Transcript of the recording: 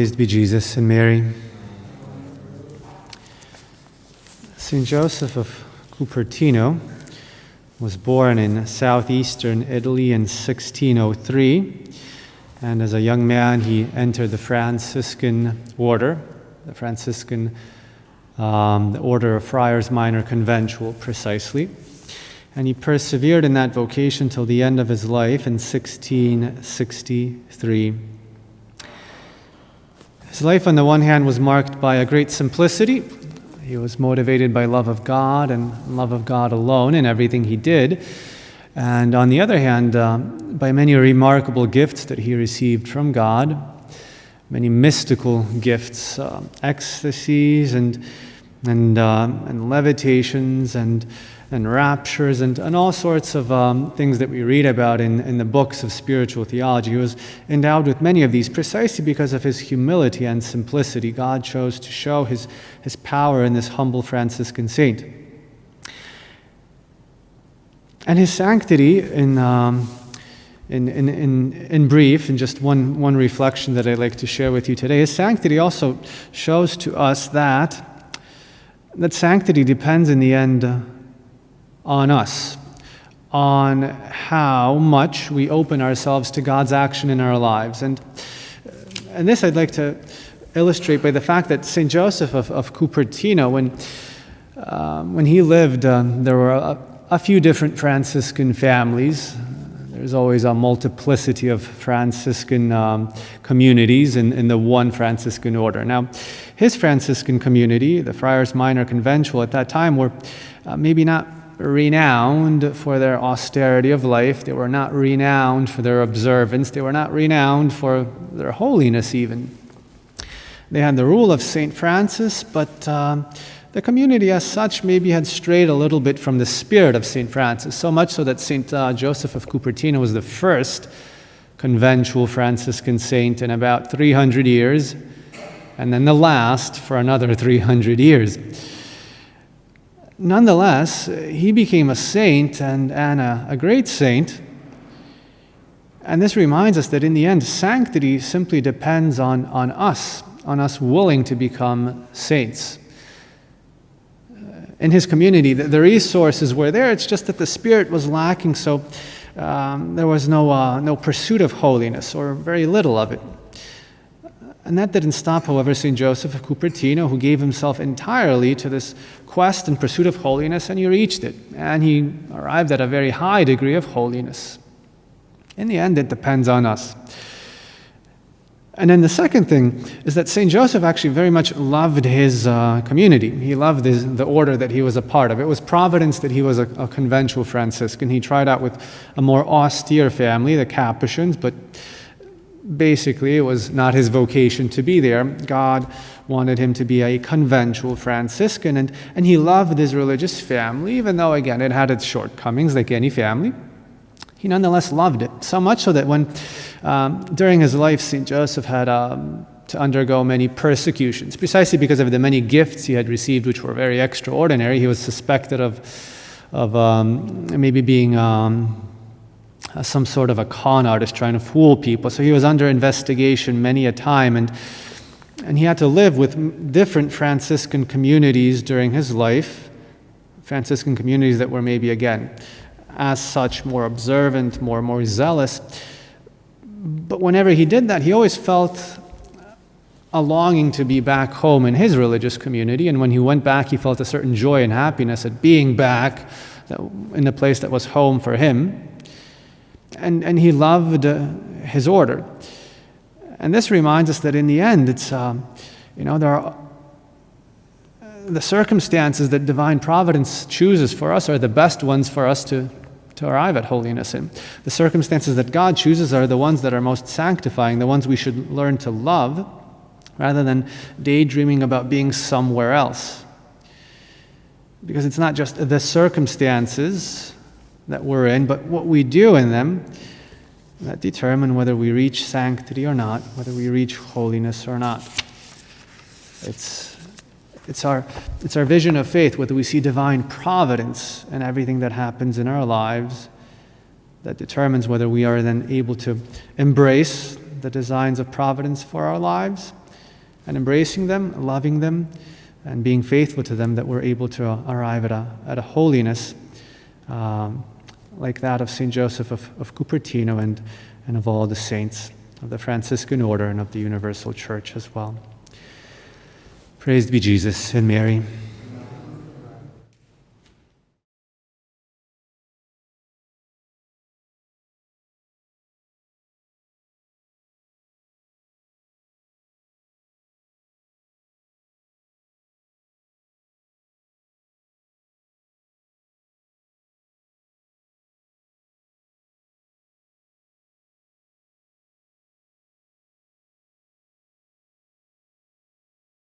Praised be Jesus and Mary. St. Joseph of Cupertino was born in southeastern Italy in 1603, and as a young man he entered the Franciscan order, the order of Friars Minor Conventual precisely, and he persevered in that vocation till the end of his life in 1663. His life, on the one hand, was marked by a great simplicity. He was motivated by love of God and love of God alone in everything he did. And on the other hand, by many remarkable gifts that he received from God, many mystical gifts, ecstasies and levitations and raptures and all sorts of things that we read about in the books of spiritual theology. He was endowed with many of these precisely because of his humility and simplicity. God chose to show his power in this humble Franciscan saint. And his sanctity, in brief, in just one reflection that I'd like to share with you today, his sanctity also shows to us that sanctity depends in the end on us, on how much we open ourselves to God's action in our lives. And this I'd like to illustrate by the fact that St. Joseph of Cupertino, when he lived, there were a few different Franciscan families. There's always a multiplicity of Franciscan communities in the one Franciscan order. Now, his Franciscan community, the Friars Minor Conventual at that time, were maybe not renowned for their austerity of life. They were not renowned for their observance. They were not renowned for their holiness even. They had the rule of St. Francis, but the community as such maybe had strayed a little bit from the spirit of St. Francis, so much so that St. Joseph of Cupertino was the first conventual Franciscan saint in about 300 years, and then the last for another 300 years. Nonetheless, he became a saint and a great saint. And this reminds us that in the end, sanctity simply depends on us willing to become saints. In his community, the resources were there, it's just that the spirit was lacking, so there was no pursuit of holiness, or very little of it. And that didn't stop, however, St. Joseph of Cupertino, who gave himself entirely to this quest and pursuit of holiness, and he reached it. And he arrived at a very high degree of holiness. In the end, it depends on us. And then the second thing is that St. Joseph actually very much loved his community. He loved the order that he was a part of. It was providence that he was a conventual Franciscan. He tried out with a more austere family, the Capuchins, but basically, it was not his vocation to be there. God wanted him to be a conventual Franciscan, and he loved his religious family, even though, again, it had its shortcomings, like any family. He nonetheless loved it, so much so that when, during his life, St. Joseph had to undergo many persecutions, precisely because of the many gifts he had received, which were very extraordinary. He was suspected of maybe being some sort of a con artist trying to fool people. So he was under investigation many a time, and he had to live with different Franciscan communities during his life, Franciscan communities that were maybe, again, as such, more observant, more zealous. But whenever he did that, he always felt a longing to be back home in his religious community, and when he went back, he felt a certain joy and happiness at being back in the place that was home for him. And he loved his order. And this reminds us that in the end, it's, there are the circumstances that divine providence chooses for us are the best ones for us to arrive at holiness in. The circumstances that God chooses are the ones that are most sanctifying, the ones we should learn to love, rather than daydreaming about being somewhere else. Because it's not just the circumstances that we're in, but what we do in them that determine whether we reach sanctity or not, whether we reach holiness or not. It's our vision of faith, whether we see divine providence in everything that happens in our lives, that determines whether we are then able to embrace the designs of providence for our lives, and embracing them, loving them, and being faithful to them, that we're able to arrive at a holiness like that of St. Joseph of Cupertino and of all the saints of the Franciscan order and of the universal church as well. Praised be Jesus and Mary.